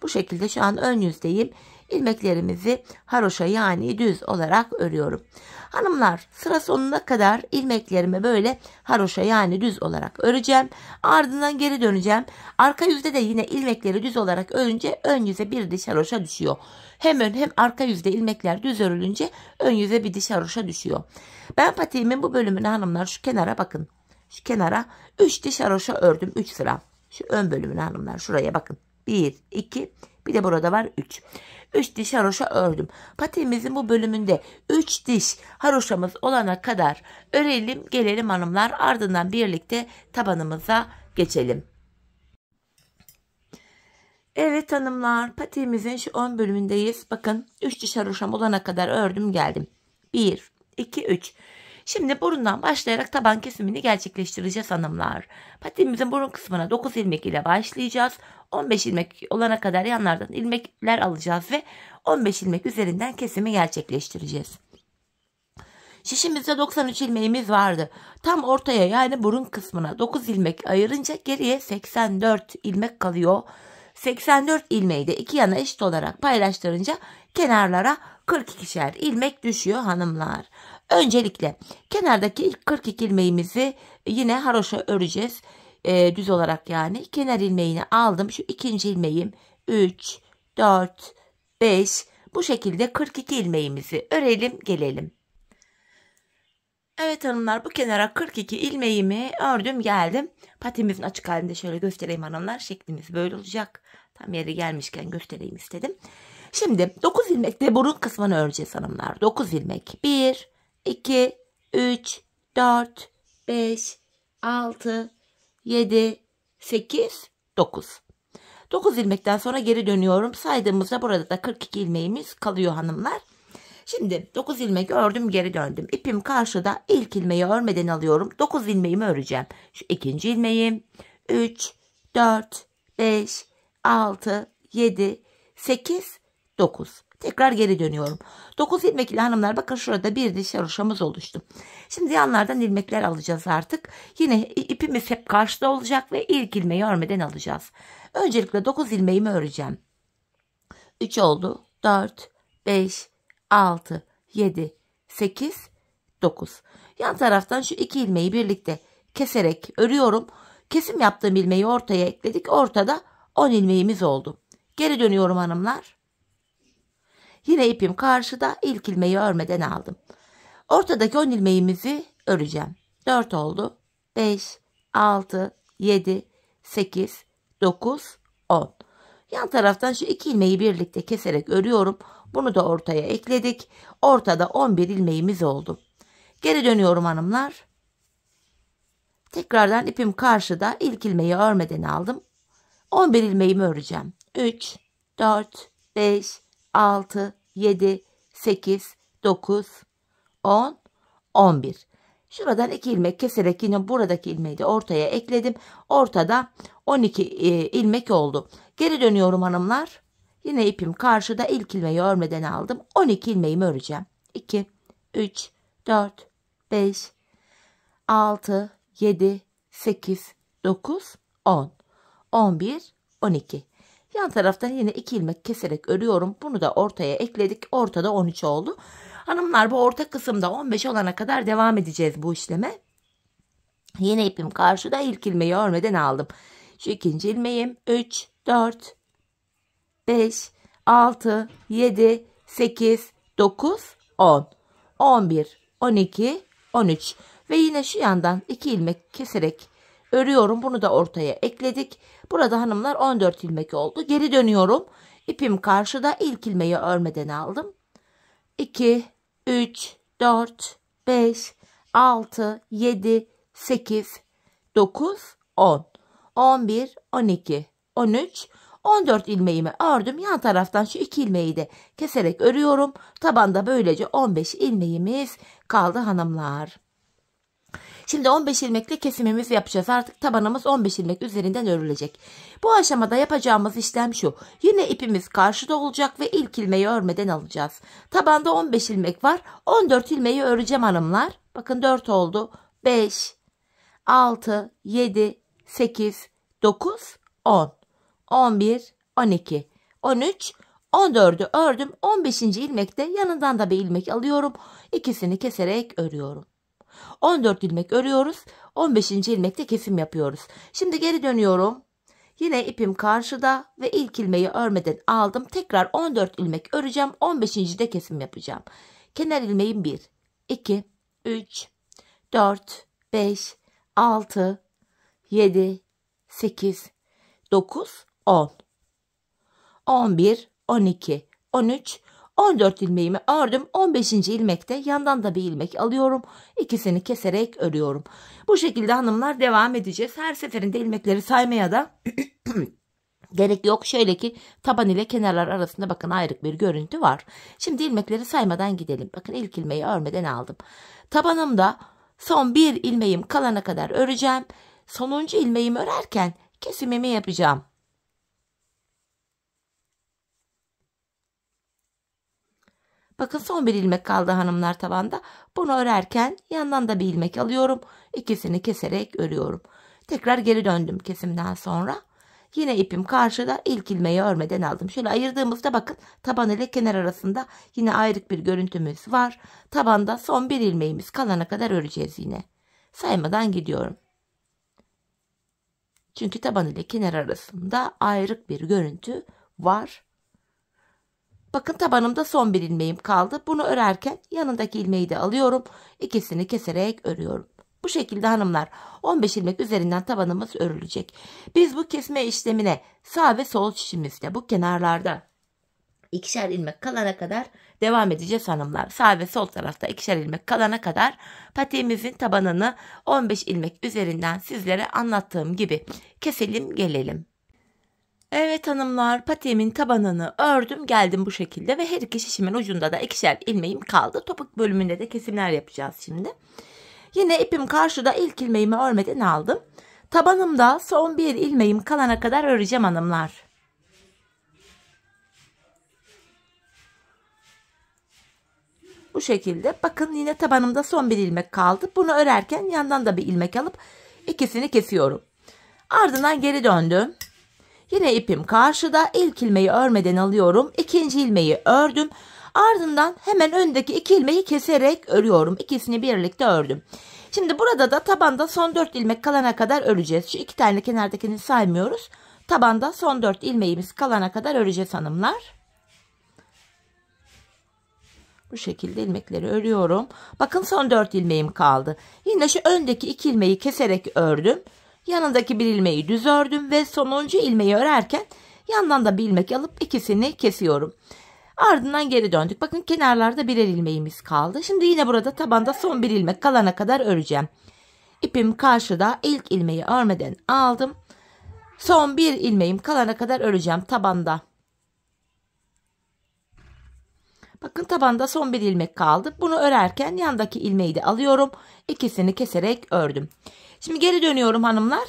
Bu şekilde şu an ön yüzdeyim. İlmeklerimizi haroşa yani düz olarak örüyorum. Hanımlar, sıra sonuna kadar ilmeklerimi böyle haroşa yani düz olarak öreceğim. Ardından geri döneceğim. Arka yüzde de yine ilmekleri düz olarak örünce ön yüze bir diş haroşa düşüyor. Hem ön hem arka yüzde ilmekler düz örülünce ön yüze bir diş haroşa düşüyor. Ben patiğimin bu bölümüne hanımlar şu kenara bakın. Şu kenara 3 diş haroşa ördüm 3 sıra. Şu ön bölümüne hanımlar şuraya bakın. 1, 2, bir de burada var 3. 3 diş haroşa ördüm. Patiğimizin bu bölümünde 3 diş haroşamız olana kadar örelim gelelim hanımlar. Ardından birlikte tabanımıza geçelim. Evet hanımlar, patiğimizin şu ön bölümündeyiz. Bakın 3 diş haroşam olana kadar ördüm geldim. 1, 2, 3. Şimdi burundan başlayarak taban kesimini gerçekleştireceğiz hanımlar. Patiğimizin burun kısmına 9 ilmek ile başlayacağız. 15 ilmek olana kadar yanlardan ilmekler alacağız ve 15 ilmek üzerinden kesimi gerçekleştireceğiz. Şişimizde 93 ilmeğimiz vardı. Tam ortaya yani burun kısmına 9 ilmek ayırınca geriye 84 ilmek kalıyor. 84 ilmeği de iki yana eşit olarak paylaştırınca kenarlara 42'şer ilmek düşüyor hanımlar. Öncelikle kenardaki ilk 42 ilmeğimizi yine haroşa öreceğiz. Düz olarak yani. Kenar ilmeğini aldım. Şu ikinci ilmeğim 3, 4, 5. Bu şekilde 42 ilmeğimizi örelim gelelim. Evet hanımlar, bu kenara 42 ilmeğimi ördüm geldim. Patimizin açık halinde şöyle göstereyim hanımlar. Şeklimiz böyle olacak. Tam yeri gelmişken göstereyim istedim. Şimdi 9 ilmekte burun kısmını öreceğiz hanımlar. 9 ilmek. 1, 2, 3, 4, 5, 6, 7, 8, 9. 9 ilmekten sonra geri dönüyorum. Saydığımızda burada da 42 ilmeğimiz kalıyor hanımlar. Şimdi 9 ilmek ördüm geri döndüm. İpim karşıda, ilk ilmeği örmeden alıyorum. 9 ilmeğimi öreceğim. Şu ikinci ilmeğim 3, 4, 5, 6, 7, 8, 9. Tekrar geri dönüyorum. 9 ilmek ile hanımlar bakın şurada bir diş haroşamız oluştu. Şimdi yanlardan ilmekler alacağız artık. Yine ipimiz hep karşıda olacak ve ilk ilmeği örmeden alacağız. Öncelikle 9 ilmeğimi öreceğim. 3 oldu. 4, 5, 6, 7, 8, 9. Yan taraftan şu 2 ilmeği birlikte keserek örüyorum. Kesim yaptığım ilmeği ortaya ekledik. Ortada 10 ilmeğimiz oldu. Geri dönüyorum hanımlar. Yine ipim karşıda, ilk ilmeği örmeden aldım. Ortadaki 10 ilmeğimizi öreceğim. 4 oldu. 5, 6, 7, 8, 9, 10. Yan taraftan şu 2 ilmeği birlikte keserek örüyorum. Bunu da ortaya ekledik. Ortada 11 ilmeğimiz oldu. Geri dönüyorum hanımlar. Tekrardan ipim karşıda, ilk ilmeği örmeden aldım. 11 ilmeğimi öreceğim. 3, 4, 5, 6, 7, 8, 9, 10, 11. Şuradan 2 ilmek keserek yine buradaki ilmeği de ortaya ekledim. Ortada 12 ilmek oldu. Geri dönüyorum hanımlar. Yine ipim karşıda, ilk ilmeği örmeden aldım. 12 ilmeğimi öreceğim. 2, 3, 4, 5, 6, 7, 8, 9, 10, 11, 12. Yan taraftan yine 2 ilmek keserek örüyorum. Bunu da ortaya ekledik. Ortada 13 oldu. Hanımlar, bu orta kısımda 15 olana kadar devam edeceğiz bu işleme. Yine ipim karşıda, ilk ilmeği örmeden aldım. Şu ikinci ilmeğim 3, 4, 5, 6, 7, 8, 9, 10, 11, 12, 13 ve yine şu yandan 2 ilmek keserek örüyorum. Bunu da ortaya ekledik. Burada hanımlar 14 ilmek oldu. Geri dönüyorum. İpim karşıda, ilk ilmeği örmeden aldım. 2, 3, 4, 5, 6, 7, 8, 9, 10, 11, 12, 13, 14 ilmeğimi ördüm. Yan taraftan şu 2 ilmeği de keserek örüyorum. Tabanda böylece 15 ilmeğimiz kaldı hanımlar. Şimdi 15 ilmekle kesimimizi yapacağız. Artık tabanımız 15 ilmek üzerinden örülecek. Bu aşamada yapacağımız işlem şu. Yine ipimiz karşıda olacak ve ilk ilmeği örmeden alacağız. Tabanda 15 ilmek var. 14 ilmeği öreceğim hanımlar. Bakın 4 oldu. 5, 6, 7, 8, 9, 10, 11, 12, 13, 14'ü ördüm. 15. ilmekte yanından da bir ilmek alıyorum. İkisini keserek örüyorum. 14 ilmek örüyoruz. 15. ilmekte kesim yapıyoruz. Şimdi geri dönüyorum. Yine ipim karşıda ve ilk ilmeği örmeden aldım. Tekrar 14 ilmek öreceğim. 15. de kesim yapacağım. Kenar ilmeğim 1, 2, 3, 4, 5, 6, 7, 8, 9, 10, 11, 12, 13, 14 ilmeğimi ördüm. 15. ilmekte yandan da bir ilmek alıyorum. İkisini keserek örüyorum. Bu şekilde hanımlar devam edeceğiz. Her seferinde ilmekleri saymaya da gerek yok. Şöyle ki taban ile kenarlar arasında bakın ayrık bir görüntü var. Şimdi ilmekleri saymadan gidelim. Bakın ilk ilmeği örmeden aldım. Tabanımda son bir ilmeğim kalana kadar öreceğim. Sonuncu ilmeğimi örerken kesimimi yapacağım. Bakın son bir ilmek kaldı hanımlar tabanda. Bunu örerken yandan da bir ilmek alıyorum. İkisini keserek örüyorum. Tekrar geri döndüm kesimden sonra. Yine ipim karşıda, ilk ilmeği örmeden aldım. Şöyle ayırdığımızda bakın taban ile kenar arasında yine ayrık bir görüntümüz var. Tabanda son bir ilmeğimiz kalana kadar öreceğiz yine. Saymadan gidiyorum. Çünkü taban ile kenar arasında ayrık bir görüntü var. Bakın tabanımda son bir ilmeğim kaldı. Bunu örerken yanındaki ilmeği de alıyorum. İkisini keserek örüyorum. Bu şekilde hanımlar 15 ilmek üzerinden tabanımız örülecek. Biz bu kesme işlemine sağ ve sol şişimizde bu kenarlarda ikişer ilmek kalana kadar devam edeceğiz hanımlar. Sağ ve sol tarafta ikişer ilmek kalana kadar patiğimizin tabanını 15 ilmek üzerinden sizlere anlattığım gibi keselim gelelim. Evet hanımlar, patiğimin tabanını ördüm geldim bu şekilde ve her iki şişimin ucunda da ikişer ilmeğim kaldı. Topuk bölümünde de kesimler yapacağız şimdi. Yine ipim karşıda, ilk ilmeğimi örmeden aldım. Tabanımda son bir ilmeğim kalana kadar öreceğim hanımlar. Bu şekilde bakın yine tabanımda son bir ilmek kaldı. Bunu örerken yandan da bir ilmek alıp ikisini kesiyorum. Ardından geri döndüm. Yine ipim karşıda, ilk ilmeği örmeden alıyorum. İkinci ilmeği ördüm. Ardından hemen öndeki 2 ilmeği keserek örüyorum. İkisini birlikte ördüm. Şimdi burada da tabanda son 4 ilmek kalana kadar öreceğiz. Şu 2 tane kenardakini saymıyoruz. Tabanda son 4 ilmeğimiz kalana kadar öreceğiz hanımlar. Bu şekilde ilmekleri örüyorum. Bakın son 4 ilmeğim kaldı. Yine şu öndeki 2 ilmeği keserek ördüm. Yanındaki bir ilmeği düz ördüm ve sonuncu ilmeği örerken yandan da bir ilmek alıp ikisini kesiyorum. Ardından geri döndük. Bakın kenarlarda birer ilmeğimiz kaldı. Şimdi yine burada tabanda son bir ilmek kalana kadar öreceğim. İpim karşıda, ilk ilmeği örmeden aldım. Son bir ilmeğim kalana kadar öreceğim tabanda. Bakın tabanda son bir ilmek kaldı. Bunu örerken yandaki ilmeği de alıyorum. İkisini keserek ördüm. Şimdi geri dönüyorum hanımlar.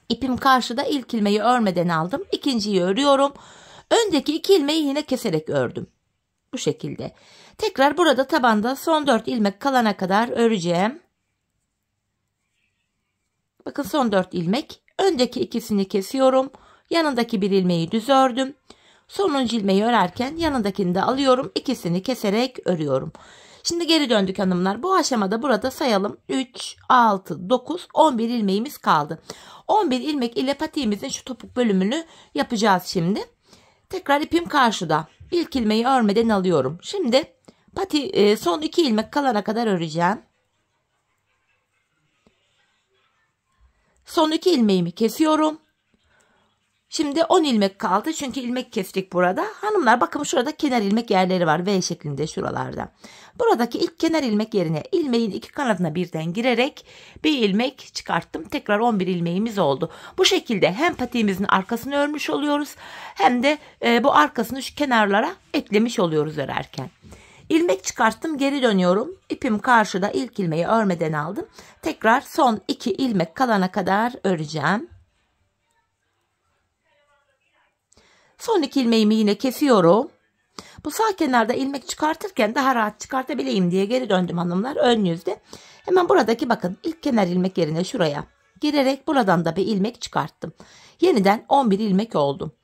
İpim karşıda, ilk ilmeği örmeden aldım. İkinciyi örüyorum. Öndeki 2 ilmeği yine keserek ördüm. Bu şekilde. Tekrar burada tabanda son 4 ilmek kalana kadar öreceğim. Bakın son 4 ilmek. Öndeki ikisini kesiyorum. Yanındaki bir ilmeği düz ördüm. Sonuncu ilmeği örerken yanındakini de alıyorum. İkisini keserek örüyorum. Şimdi geri döndük hanımlar. Bu aşamada burada sayalım. 3, 6, 9, 11 ilmeğimiz kaldı. 11 ilmek ile patiğimizin şu topuk bölümünü yapacağız şimdi. Tekrar ipim karşıda. İlk ilmeği örmeden alıyorum. Şimdi son 2 ilmek kalana kadar öreceğim. Son 2 ilmeğimi kesiyorum. Şimdi 10 ilmek kaldı çünkü ilmek kestik burada. Hanımlar bakın şurada kenar ilmek yerleri var V şeklinde şuralarda. Buradaki ilk kenar ilmek yerine ilmeğin 2 kanadına birden girerek bir ilmek çıkarttım. Tekrar 11 ilmeğimiz oldu. Bu şekilde hem patiğimizin arkasını örmüş oluyoruz hem de bu arkasını şu kenarlara eklemiş oluyoruz örerken. İlmek çıkarttım, geri dönüyorum. İpim karşıda, ilk ilmeği örmeden aldım. Tekrar son 2 ilmek kalana kadar öreceğim. Son 2 ilmeğimi yine kesiyorum. Bu sağ kenarda ilmek çıkartırken daha rahat çıkartabileyim diye geri döndüm hanımlar ön yüzde. Hemen buradaki bakın ilk kenar ilmek yerine şuraya girerek buradan da bir ilmek çıkarttım. Yeniden 11 ilmek oldu.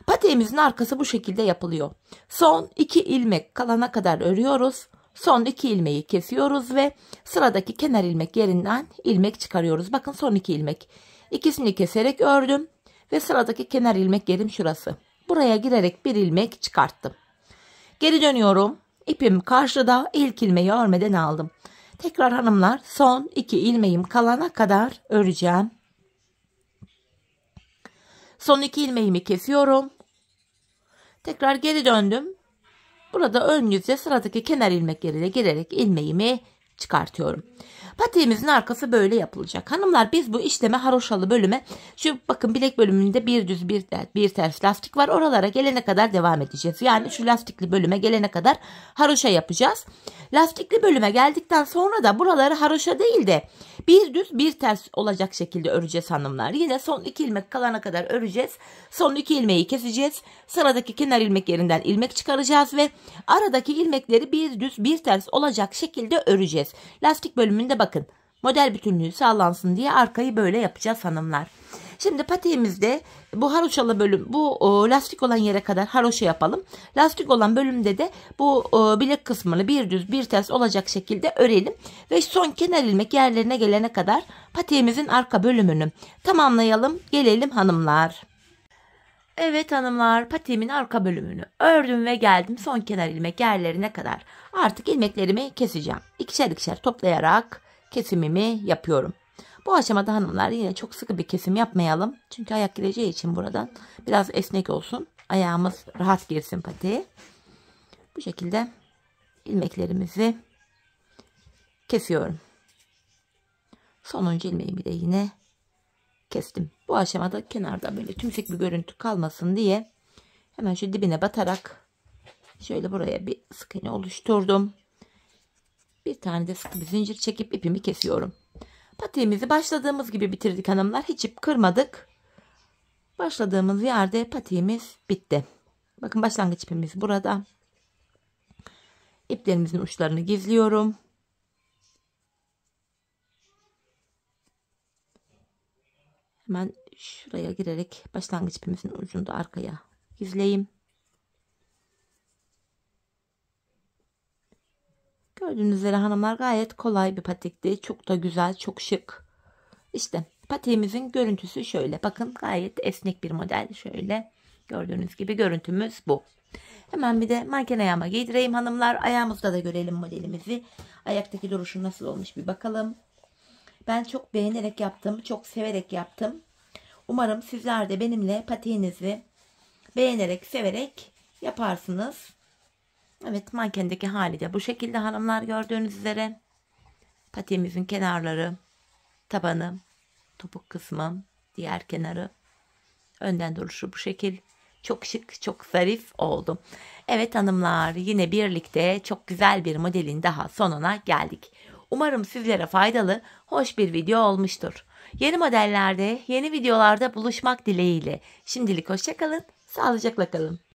Patiğimizin arkası bu şekilde yapılıyor. Son 2 ilmek kalana kadar örüyoruz. Son 2 ilmeği kesiyoruz ve sıradaki kenar ilmek yerinden ilmek çıkarıyoruz. Bakın son 2 ilmek. İkisini keserek ördüm ve sıradaki kenar ilmek yerim şurası. Buraya girerek bir ilmek çıkarttım. Geri dönüyorum. İpim karşıda, ilk ilmeği örmeden aldım. Tekrar hanımlar son 2 ilmeğim kalana kadar öreceğim. Son 2 ilmeğimi kesiyorum. Tekrar geri döndüm. Burada ön yüze sıradaki kenar ilmek yerine girerek ilmeğimi çıkartıyorum. Patiğimizin arkası böyle yapılacak. Hanımlar biz bu işleme haroşalı bölüme şu bakın bilek bölümünde bir düz bir ters lastik var. Oralara gelene kadar devam edeceğiz. Yani şu lastikli bölüme gelene kadar haroşa yapacağız. Lastikli bölüme geldikten sonra da buraları haroşa değil de bir düz bir ters olacak şekilde öreceğiz hanımlar. Yine son 2 ilmek kalana kadar öreceğiz. Son 2 ilmeği keseceğiz. Sıradaki kenar ilmek yerinden ilmek çıkaracağız ve aradaki ilmekleri bir düz bir ters olacak şekilde öreceğiz. Lastik bölümünde bakın model bütünlüğü sağlansın diye arkayı böyle yapacağız hanımlar. Şimdi patiğimizde bu haroşalı bölüm, bu lastik olan yere kadar haroşa yapalım. Lastik olan bölümde de bu bilek kısmını bir düz bir ters olacak şekilde örelim. Ve son kenar ilmek yerlerine gelene kadar patiğimizin arka bölümünü tamamlayalım. Gelelim hanımlar. Evet hanımlar, patiğimin arka bölümünü ördüm ve geldim son kenar ilmek yerlerine kadar. Artık ilmeklerimi keseceğim. İkişer ikişer toplayarak kesimimi yapıyorum. Bu aşamada hanımlar yine çok sıkı bir kesim yapmayalım. Çünkü ayak gireceği için buradan biraz esnek olsun. Ayağımız rahat girsin patiğe. Bu şekilde ilmeklerimizi kesiyorum. Sonuncu ilmeğimi de yine kestim. Bu aşamada kenarda böyle tümsek bir görüntü kalmasın diye hemen şu dibine batarak şöyle buraya bir sık iğne oluşturdum. Bir tane de sıkı bir zincir çekip ipimi kesiyorum. Patiğimizi başladığımız gibi bitirdik hanımlar. Hiç ip kırmadık. Başladığımız yerde patiğimiz bitti. Bakın başlangıç ipimiz burada. İplerimizin uçlarını gizliyorum. Hemen şuraya girerek başlangıç ipimizin ucunu da arkaya gizleyeyim. Gördüğünüz üzere hanımlar gayet kolay bir patikti. Çok da güzel, çok şık. İşte patiğimizin görüntüsü şöyle. Bakın gayet esnek bir model. Şöyle gördüğünüz gibi görüntümüz bu. Hemen bir de manken ayağıma giydireyim hanımlar. Ayağımızda da görelim modelimizi. Ayaktaki duruşu nasıl olmuş bir bakalım. Ben çok beğenerek yaptım. Çok severek yaptım. Umarım sizler de benimle patiğinizi beğenerek, severek yaparsınız. Evet, mankendeki hali de bu şekilde hanımlar, gördüğünüz üzere. Patiğimizin kenarları, tabanı, topuk kısmı, diğer kenarı, önden duruşu bu şekil. Çok şık, çok zarif oldu. Evet hanımlar, yine birlikte çok güzel bir modelin daha sonuna geldik. Umarım sizlere faydalı, hoş bir video olmuştur. Yeni modellerde, yeni videolarda buluşmak dileğiyle. Şimdilik hoşça kalın, sağlıcakla kalın.